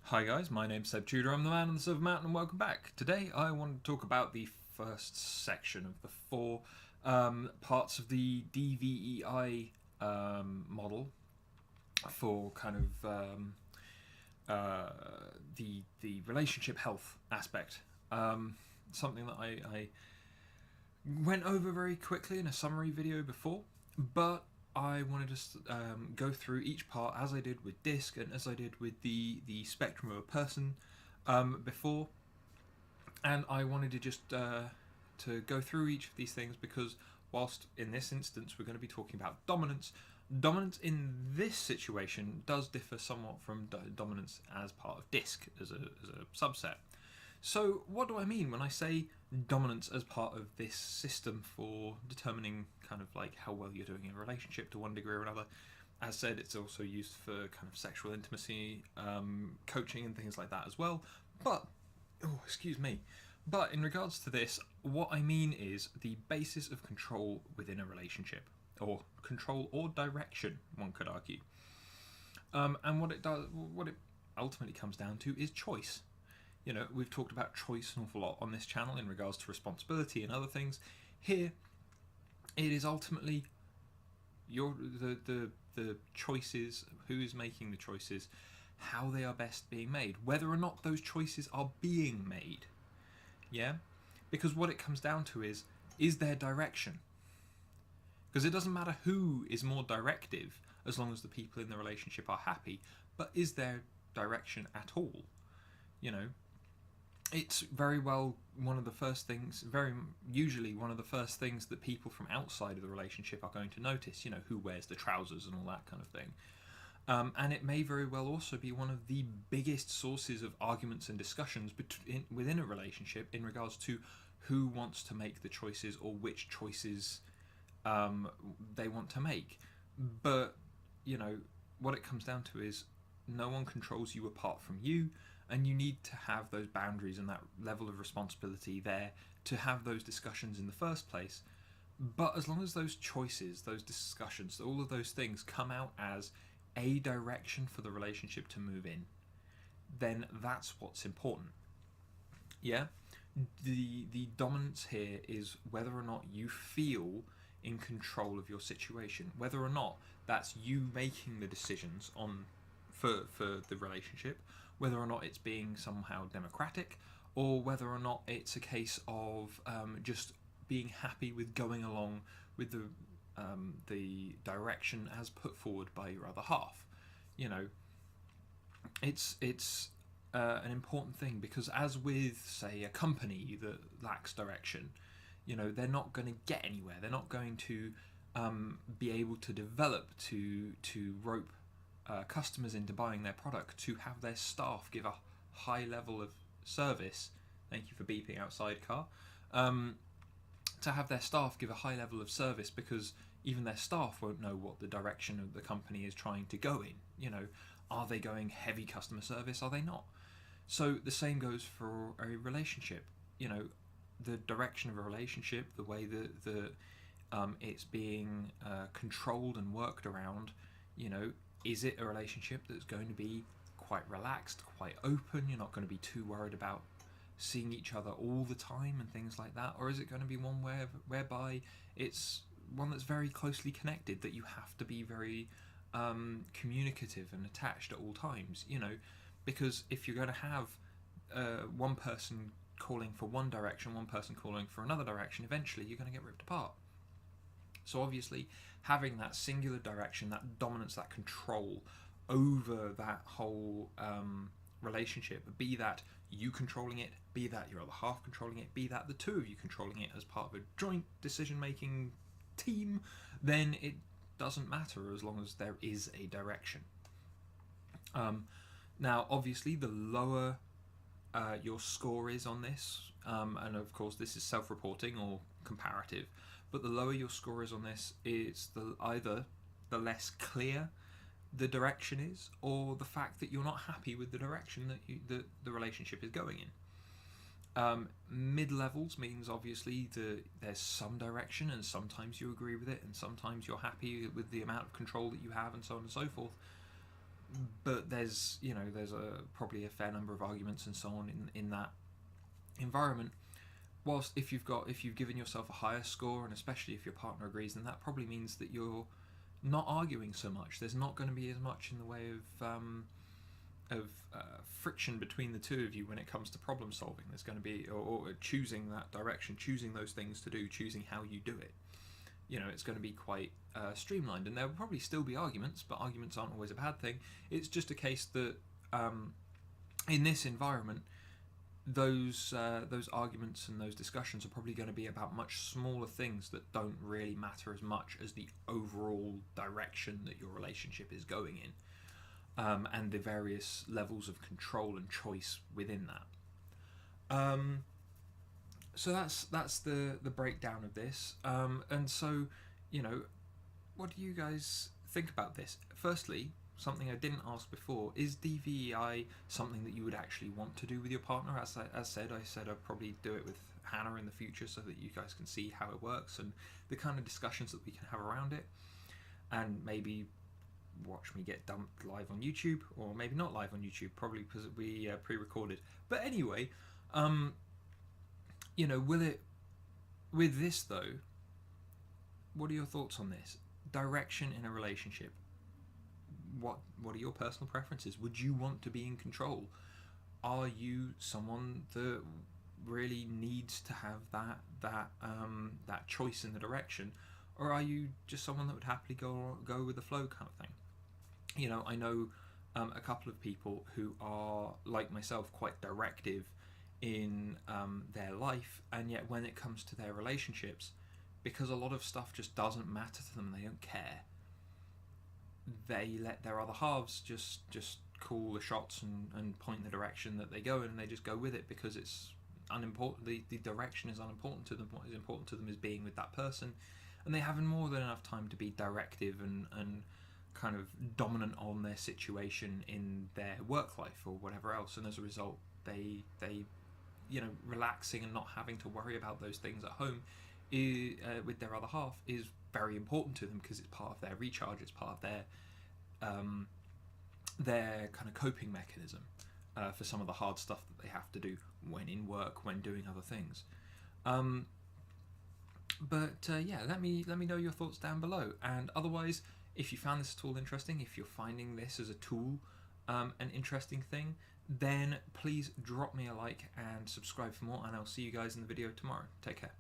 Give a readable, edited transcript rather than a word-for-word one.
Hi guys, my name's Seb Tudor, I'm the man on the Silver Mountain and welcome back. Today I want to talk about the first section of the four parts of the DVEI model for kind of the relationship health aspect. Something that I went over very quickly in a summary video before, but I wanted to go through each part as I did with DISC and as I did with the spectrum of a person before, and I wanted to just to go through each of these things because whilst in this instance we're going to be talking about dominance in this situation does differ somewhat from dominance as part of DISC as a subset. So what do I mean when I say dominance as part of this system for determining kind of like how well you're doing in a relationship to one degree or another? As said, it's also used for kind of sexual intimacy, coaching and things like that as well. But, but in regards to this, what I mean is the basis of control within a relationship, or control or direction, one could argue. And what it ultimately comes down to is choice. You know, we've talked about choice an awful lot on this channel in regards to responsibility and other things. Here, it is ultimately the choices, who is making the choices, how they are best being made, whether or not those choices are being made. Yeah? Because what it comes down to is there direction? Because it doesn't matter who is more directive as long as the people in the relationship are happy, but is there direction at all? You know, it's very well one of the first things, very usually one of the first things that people from outside of the relationship are going to notice, you know, who wears the trousers and all that kind of thing. And it may very well also be one of the biggest sources of arguments and discussions within a relationship in regards to who wants to make the choices or which choices they want to make. But, you know, what it comes down to is no one controls you apart from you. And you need to have those boundaries and that level of responsibility there to have those discussions in the first place. But as long as those choices, those discussions, all of those things come out as a direction for the relationship to move in, then that's what's important. Yeah? The dominance here is whether or not you feel in control of your situation, whether or not that's you making the decisions for the relationship, whether or not it's being somehow democratic, or whether or not it's a case of just being happy with going along with the direction as put forward by your other half. You know, it's an important thing because as with, say, a company that lacks direction, you know, they're not going to get anywhere. They're not going to be able to develop to rope customers into buying their product, to have their staff give a high level of service. Thank you for beeping outside, car. To have their staff give a high level of service because even their staff won't know what the direction of the company is trying to go in. You know, are they going heavy customer service? Are they not? So the same goes for a relationship. You know, the direction of a relationship, the way that it's being controlled and worked around, you know, is it a relationship that's going to be quite relaxed, quite open? You're not going to be too worried about seeing each other all the time and things like that? Or is it going to be one whereby it's one that's very closely connected, that you have to be very communicative and attached at all times? You know, because if you're going to have one person calling for one direction, one person calling for another direction, eventually you're going to get ripped apart. So obviously, having that singular direction, that dominance, that control over that whole relationship, be that you controlling it, be that your other half controlling it, be that the two of you controlling it as part of a joint decision-making team, then it doesn't matter as long as there is a direction. Now, obviously, the lower your score is on this, and of course this is self-reporting or comparative, but the lower your score is on this, it's either the less clear the direction is, or the fact that you're not happy with the direction that the relationship is going in. Mid-levels means obviously there's some direction, and sometimes you agree with it, and sometimes you're happy with the amount of control that you have, and so on and so forth. but there's probably a fair number of arguments and so on in that environment. Whilst if you've given yourself a higher score, and especially if your partner agrees, then that probably means that you're not arguing so much. There's not going to be as much in the way of friction between the two of you when it comes to problem solving. There's going to be or choosing that direction, choosing those things to do, choosing how you do it. It's going to be quite streamlined, and there will probably still be arguments, but arguments aren't always a bad thing. It's just a case that in this environment, those arguments and those discussions are probably going to be about much smaller things that don't really matter as much as the overall direction that your relationship is going in, and the various levels of control and choice within that. So that's the breakdown of this. And so, what do you guys think about this? Firstly, something I didn't ask before, is DVEI something that you would actually want to do with your partner? As I said I'd probably do it with Hannah in the future so that you guys can see how it works and the kind of discussions that we can have around it, and maybe watch me get dumped live on YouTube, or maybe not live on YouTube, probably because we pre-recorded. But anyway, will it, with this though, what are your thoughts on this? Direction in a relationship. What are your personal preferences? Would you want to be in control? Are you someone that really needs to have that choice in the direction, or are you just someone that would happily go with the flow kind of thing? I know a couple of people who are like myself, quite directive in their life, and yet when it comes to their relationships, because a lot of stuff just doesn't matter to them, they don't care, they let their other halves just call the shots and point the direction that they go in, and they just go with it because it's unimportant. The direction is unimportant to them. What is important to them is being with that person, and they have more than enough time to be directive and kind of dominant on their situation in their work life or whatever else, and as a result they relaxing and not having to worry about those things at home with their other half is very important to them, because it's part of their recharge, it's part of their kind of coping mechanism for some of the hard stuff that they have to do when in work, when doing other things. Let me know your thoughts down below, and otherwise, if you found this at all interesting, if you're finding this as a tool an interesting thing, then please drop me a like and subscribe for more, and I'll see you guys in the video tomorrow. Take care.